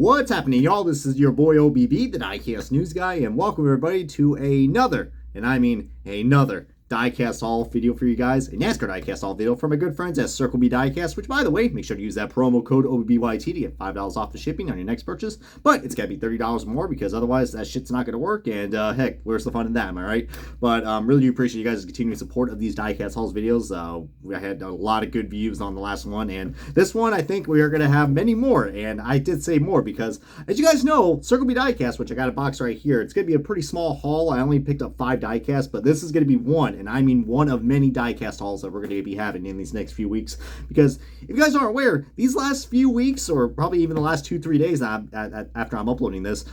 What's happening, y'all? This is your boy OBB, the Diecast news guy, and welcome everybody to another, and I mean another, Diecast haul video for you guys, a NASCAR Diecast haul video from my good friends at Circle B Diecast, which, by the way, make sure to use that promo code OBBYT to get $5 off the shipping on your next purchase, but it's got to be $30 more because otherwise that shit's not going to work, and heck, where's the fun in that, am I right? But really do appreciate you guys' continuing support of these Diecast hauls videos. We had a lot of good views on the last one, and this one I think we are going to have many more, and I did say more because, as you guys know, Circle B Diecast, which I got a box right here, it's going to be a pretty small haul. I only picked up 5 Diecasts, but this is going to be one, and I mean one of many Diecast hauls that we're going to be having in these next few weeks. Because if you guys aren't aware, these last few weeks, or probably even the last 2-3 days after I'm uploading this,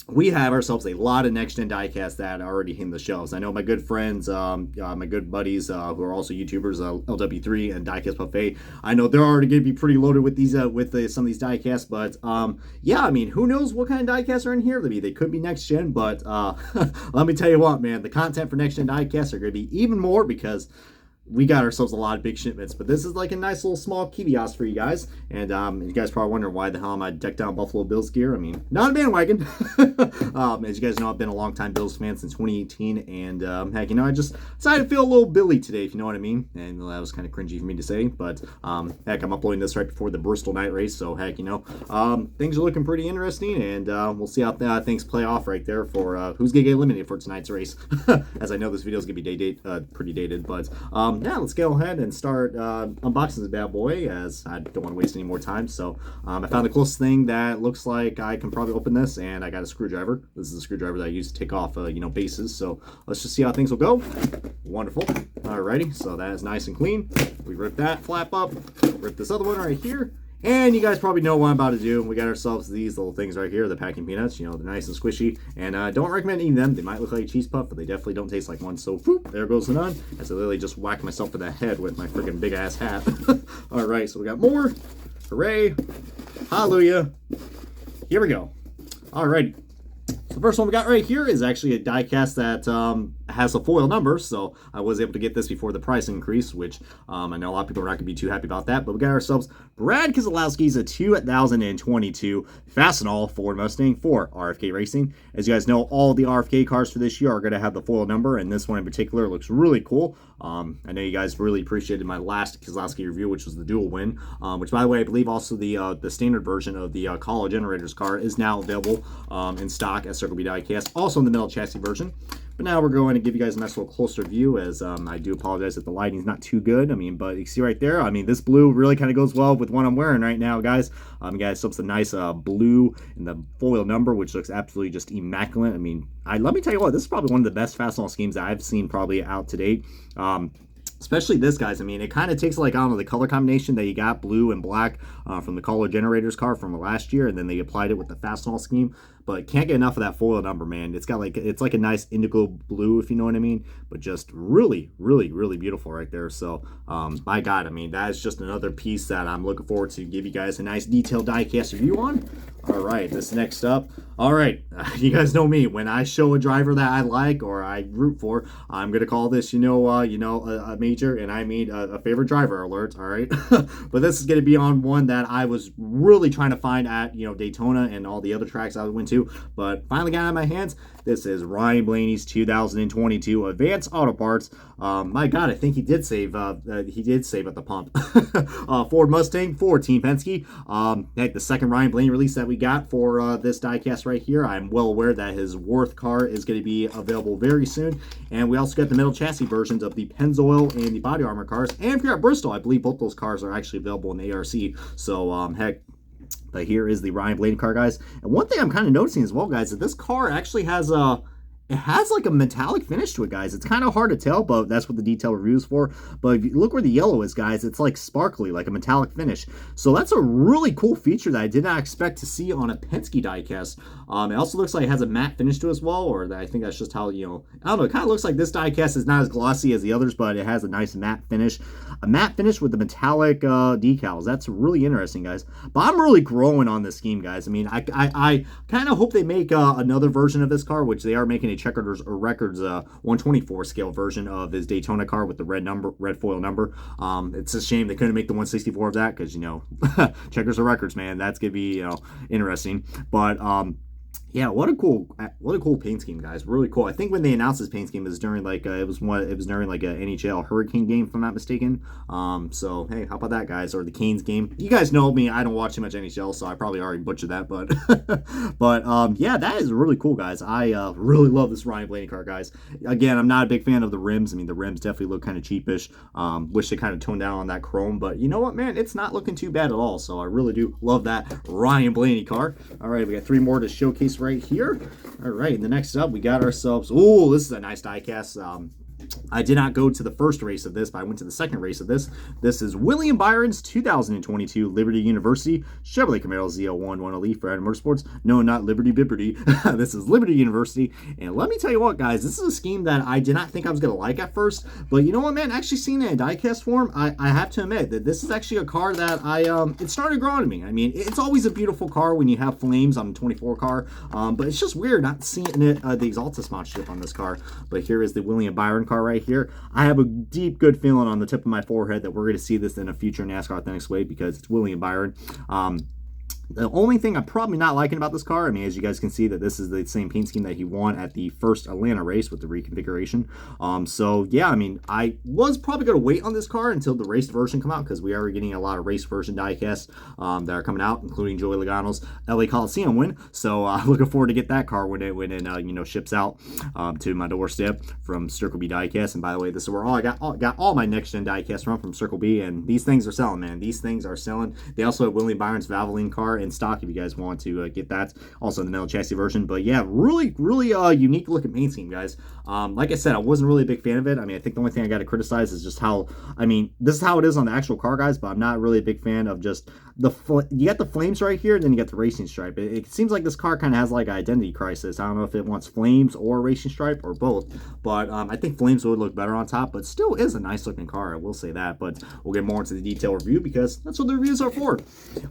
we have ourselves a lot of next-gen diecasts that are already hitting the shelves. I know my good friends, my good buddies who are also YouTubers, LW3 and Diecast Buffet, I know they're already going to be pretty loaded with these, some of these diecasts. But yeah, I mean, who knows what kind of diecasts are in here? They could be next-gen, but let me tell you what, man, the content for next-gen diecasts are going to be even more because we got ourselves a lot of big shipments. But this is like a nice little small kiosk for you guys. And you guys probably wondering why the hell am I decked down Buffalo Bills gear. I mean, not a bandwagon. As you guys know, I've been a long-time Bills fan since 2018. And heck, you know, I just decided to feel a little Billy today, if you know what I mean. And that was kind of cringy for me to say. But heck, I'm uploading this right before the Bristol night race. So heck, you know, things are looking pretty interesting. And we'll see how things play off right there for who's going to get eliminated for tonight's race. As I know this video is going to be pretty dated. But yeah, let's go ahead and start unboxing this bad boy, as I don't want to waste any more time. So I found the closest thing that looks like I can probably open this, and I got a screwdriver. This is a screwdriver that I use to take off, you know, bases. So let's just see how things will go. Wonderful. Alrighty, so that is nice and clean. We rip that flap up, rip this other one right here. And you guys probably know what I'm about to do. We got ourselves these little things right here, the packing peanuts. You know, they're nice and squishy. And I don't recommend eating them. They might look like a cheese puff, but they definitely don't taste like one. So, whoop, there goes the none. As I literally just whacked myself in the head with my freaking big-ass hat. All right, so we got more. Hooray. Hallelujah. Here we go. All right. So the first one we got right here is actually a diecast that has a foil number, so I was able to get this before the price increase, which I know a lot of people are not going to be too happy about that, but we got ourselves Brad Keselowski's a 2022 Fastenal Ford Mustang for RFK Racing. As you guys know, all the RFK cars for this year are going to have the foil number, and this one in particular looks really cool. I know you guys really appreciated my last Keselowski review, which was the dual win, which, by the way, I believe also the standard version of the College Generators car is now available in stock at Circle B Diecast, also in the metal chassis version. But now we're going to give you guys a nice little closer view, as I do apologize if the lighting's not too good. I mean, but you see right there, I mean, this blue really kind of goes well with what I'm wearing right now, guys. You guys, some nice blue in the foil number, which looks absolutely just immaculate. I mean, let me tell you what, this is probably one of the best Fastenal schemes that I've seen probably out to date. Especially this, guys. I mean, it kind of takes, like, I don't know, the color combination that you got, blue and black, from the College Generators car from last year, and then they applied it with the Fastenal scheme. But can't get enough of that foil number, man. It's got, like, it's like a nice indigo blue, if you know what I mean. But just really, really, really beautiful right there. So, my God, I mean, that is just another piece that I'm looking forward to give you guys a nice detailed diecast review on. All right, this next up. All right, you guys know me. When I show a driver that I like or I root for, I'm gonna call this, a major, and I mean a favorite driver alert. All right, but this is gonna be on one that I was really trying to find at Daytona and all the other tracks I went to, but finally got it in my hands. This is Ryan Blaney's 2022 Advanced Auto Parts. My God, I think he did save. He did save at the pump. Ford Mustang for Team Penske. Heck, the second Ryan Blaney release that we got for this diecast right here. I'm well aware that his Worth car is going to be available very soon, and we also got the metal chassis versions of the Pennzoil and the body armor cars. And if you're at Bristol, I believe both those cars are actually available in the ARC. So heck. But here is the Ryan Blaney car, guys. And one thing I'm kind of noticing as well, guys, is that this car actually has it has like a metallic finish to it, guys. It's kind of hard to tell, but that's what the detail review is for. But if you look where the yellow is, guys, it's like sparkly, like a metallic finish. So that's a really cool feature that I did not expect to see on a Penske diecast. It also looks like it has a matte finish to it as well, or I think that's just how, I don't know, it kind of looks like this diecast is not as glossy as the others, but it has a nice matte finish. A matte finish with the metallic decals. That's really interesting, guys. But I'm really growing on this scheme, guys. I mean, I kind of hope they make another version of this car, which they are making a Checkers Records 124 scale version of his Daytona car with the red foil number. It's a shame they couldn't make the 164 of that because, you know, Checkers Records, man, that's gonna be, you know, interesting. But yeah, what a cool paint scheme, guys. Really cool. I think when they announced this paint scheme, it was during like it was during like a NHL Hurricane game, if I'm not mistaken. So hey, how about that, guys? Or the Canes game. You guys know me. I don't watch too much NHL, so I probably already butchered that. But yeah, that is really cool, guys. I really love this Ryan Blaney car, guys. Again, I'm not a big fan of the rims. I mean, the rims definitely look kind of cheapish. Wish they kind of toned down on that chrome, but you know what, man? It's not looking too bad at all. So I really do love that Ryan Blaney car. All right, we got 3 more to showcase right here. All right, and the next up, we got ourselves, oh, this is a nice diecast. I did not go to the first race of this, but I went to the second race of this. This is William Byron's 2022 Liberty University Chevrolet Camaro ZL1 1LE for Adam Motorsports. No, not Liberty Bibberty. This is Liberty University. And let me tell you what, guys, this is a scheme that I did not think I was going to like at first. But you know what, man? Actually seeing it in diecast form, I have to admit that this is actually a car that it started growing to me. I mean, it's always a beautiful car when you have flames on a 24 car. But it's just weird not seeing it, the Exalta sponsorship on this car. But here is the William Byron car right here. I have a deep good feeling on the tip of my forehead that we're going to see this in a future NASCAR Authentics way because it's William Byron. The only thing I'm probably not liking about this car, I mean, as you guys can see, that this is the same paint scheme that he won at the first Atlanta race with the reconfiguration. So yeah, I mean, I was probably going to wait on this car until the race version come out because we are getting a lot of race version diecasts that are coming out, including Joey Logano's LA Coliseum win. So looking forward to get that car when it you know, ships out to my doorstep from Circle B Diecast. And by the way, this is where I got all my next gen diecasts from Circle B, and these things are selling, man. These things are selling. They also have William Byron's Valvoline car in stock if you guys want to get that, also in the metal chassis version. But yeah, really unique looking paint scheme, guys. Like I said, I wasn't really a big fan of it. I mean, I think the only thing I got to criticize is just how, I mean, this is how it is on the actual car, guys, but I'm not really a big fan of just you got the flames right here, and then you got the racing stripe. It seems like this car kind of has like an identity crisis. I don't know if it wants flames or racing stripe or both, but I think flames would look better on top, but still is a nice looking car, I will say that. But we'll get more into the detail review because that's what the reviews are for.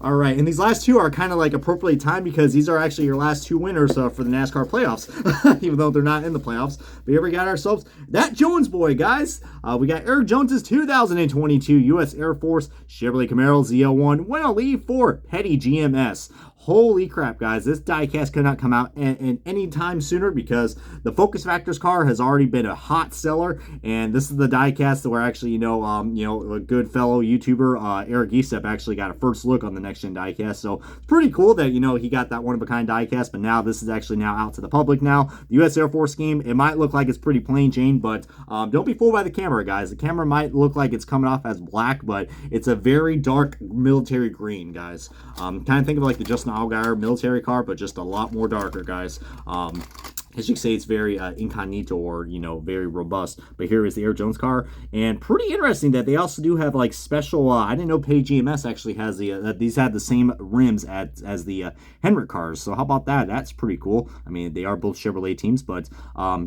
All right, and these last two are kind of like appropriately timed because these are actually your last 2 winners for the NASCAR playoffs, even though they're not in the playoffs. But here we got ourselves that Jones boy, guys. We got Eric Jones's 2022 U.S. Air Force Chevrolet Camaro ZL1 1LE for Petty GMS. Holy crap, guys, this diecast could not come out in any time sooner because the Focus Factors car has already been a hot seller, and this is the diecast that where actually, you know, a good fellow YouTuber, Eric Giesep, actually got a first look on the next gen diecast. So it's pretty cool that, you know, he got that one-of-a-kind diecast, but now this is actually now out to the public now. The U.S. Air Force scheme, it might look like it's pretty plain Jane, but don't be fooled by the camera, guys. The camera might look like it's coming off as black, but it's a very dark military green, guys. Kind of think of like the Justin Allgaier military car, but just a lot more darker, guys. As you say, it's very incognito, or, you know, very robust. But here is the Air Jones car, and pretty interesting that they also do have like special. I didn't know Petty GMS actually has the these had the same rims as the Hendrick cars. So how about that? That's pretty cool. I mean, they are both Chevrolet teams, but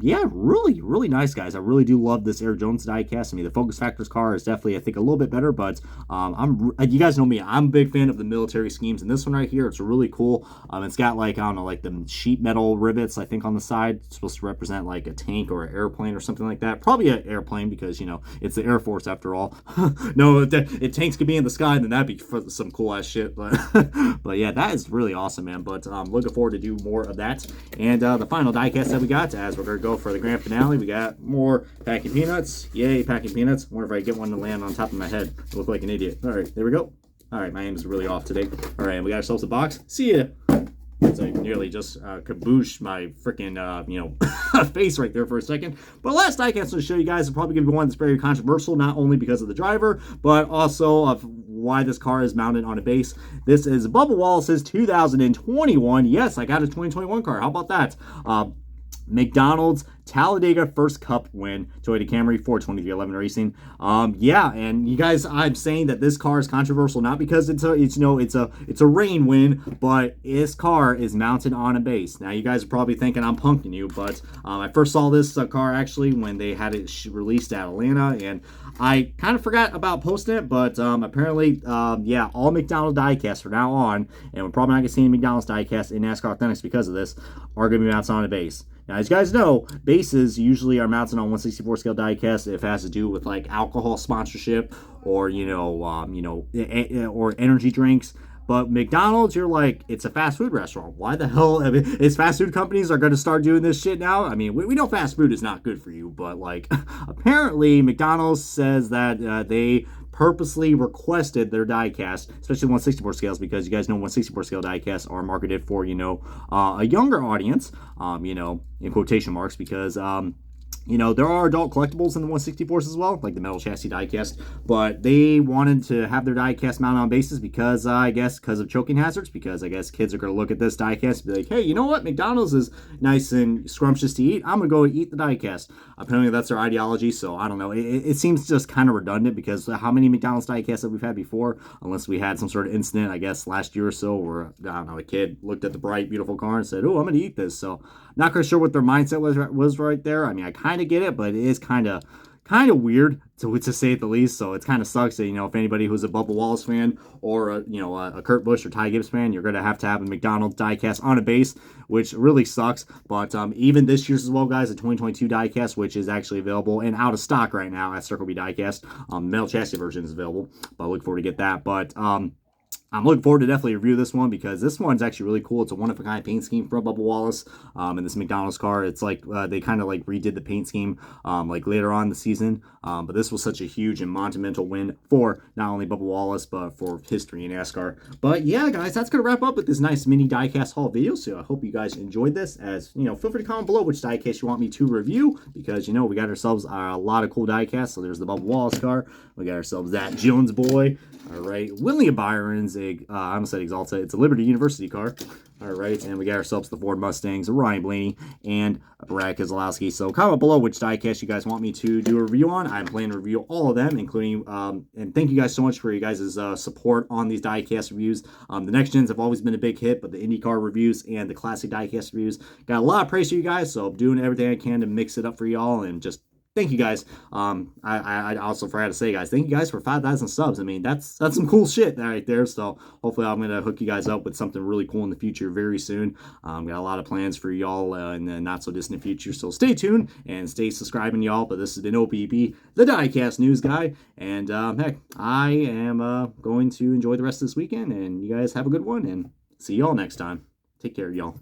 yeah, really nice, guys. I really do love this Air Jones diecast. I mean, the Focus Factors car is definitely, I think, a little bit better, but you guys know me, I'm a big fan of the military schemes, and this one right here, it's really cool. It's got like, I don't know, like the sheet metal rivets, I think, on the side. It's supposed to represent like a tank or an airplane or something like that. Probably an airplane because, you know, it's the Air Force after all. No, if tanks could be in the sky, then that'd be for some cool ass shit. But but yeah, that is really awesome, man. But looking forward to do more of that. And the final diecast that we got, as we're gonna go for the grand finale, we got more packing peanuts. Yay, packing peanuts. I wonder if I get one to land on top of my head. I look like an idiot. All right, there we go. All right, my aim is really off today. All right, and we got ourselves a box. See ya. So I nearly just kabooshed my freaking, you know, face right there for a second. But last diecast to show you guys is probably going to be one that's very controversial, not only because of the driver, but also of why this car is mounted on a base. This is Bubba Wallace's 2021. Yes, I got a 2021 car. How about that? McDonald's Talladega First Cup win, Toyota Camry for 2311 Racing. Yeah, and you guys, I'm saying that this car is controversial not because it's a rain win, but this car is mounted on a base. Now you guys are probably thinking I'm punking you, but I first saw this car actually when they had it released at Atlanta, and I kind of forgot about posting it, but apparently, yeah, all McDonald's diecasts from now on, and we're probably not going to see any McDonald's diecast in NASCAR Authentics because of this, are going to be mounted on a base. Now, as you guys know, bases usually are mounted on 1/64 scale diecast if it has to do with like alcohol sponsorship or or energy drinks. But McDonald's, you're like, it's a fast food restaurant. Why the hell? I mean, is fast food companies are going to start doing this shit now? I mean, we know fast food is not good for you, but like, apparently McDonald's says that they purposely requested their diecast, especially 1/64 scales, because you guys know 1/64 scale diecasts are marketed for, a younger audience, in quotation marks, because, there are adult collectibles in the 1/64s as well, like the metal chassis diecast, but they wanted to have their diecast mounted on bases because, because of choking hazards, because I guess kids are going to look at this diecast and be like, hey, you know what? McDonald's is nice and scrumptious to eat. I'm going to go eat the diecast. Apparently that's their ideology, so I don't know. It seems just kind of redundant because how many McDonald's diecasts have we had before? Unless we had some sort of incident, I guess, last year or so, where, I don't know, a kid looked at the bright, beautiful car and said, oh, I'm going to eat this. So not quite sure what their mindset was right there. I mean, I kind of get it, but it is kind of weird to say it the least. So it kind of sucks that, if anybody who's a Bubba Wallace fan or a Kurt Busch or Ty Gibbs fan, you're going to have a McDonald's diecast on a base, which really sucks. But even this year's as well, guys, the 2022 diecast, which is actually available and out of stock right now at Circle B Diecast. Metal chassis version is available, but I look forward to get that. But I'm looking forward to definitely review this one because this one's actually really cool. It's a one-of-a-kind paint scheme from Bubba Wallace in this McDonald's car. It's like they kind of like redid the paint scheme like later on in the season. But this was such a huge and monumental win for not only Bubba Wallace, but for history in NASCAR. But yeah, guys, that's going to wrap up with this nice mini diecast haul video. So I hope you guys enjoyed this. As feel free to comment below which diecast you want me to review because, we got ourselves a lot of cool diecasts. So there's the Bubba Wallace car. We got ourselves that Jones boy. All right, William Byron's, I almost said Exalta. It's a Liberty University car. All right, and we got ourselves the Ford Mustangs, Ryan Blaney, and Brad Keselowski. So comment below which diecast you guys want me to do a review on. I'm planning to review all of them, including, and thank you guys so much for you guys' support on these diecast reviews. The next gens have always been a big hit, but the IndyCar reviews and the classic diecast reviews got a lot of praise for you guys, so I'm doing everything I can to mix it up for y'all and just thank you guys. I also forgot to say, guys, thank you guys for 5,000 subs. I mean, that's some cool shit right there. So hopefully I'm gonna hook you guys up with something really cool in the future very soon. Got a lot of plans for y'all in the not so distant future. So stay tuned and stay subscribing, y'all. But this has been OBB, the Diecast News Guy, and heck, I am going to enjoy the rest of this weekend. And you guys have a good one, and see y'all next time. Take care, y'all.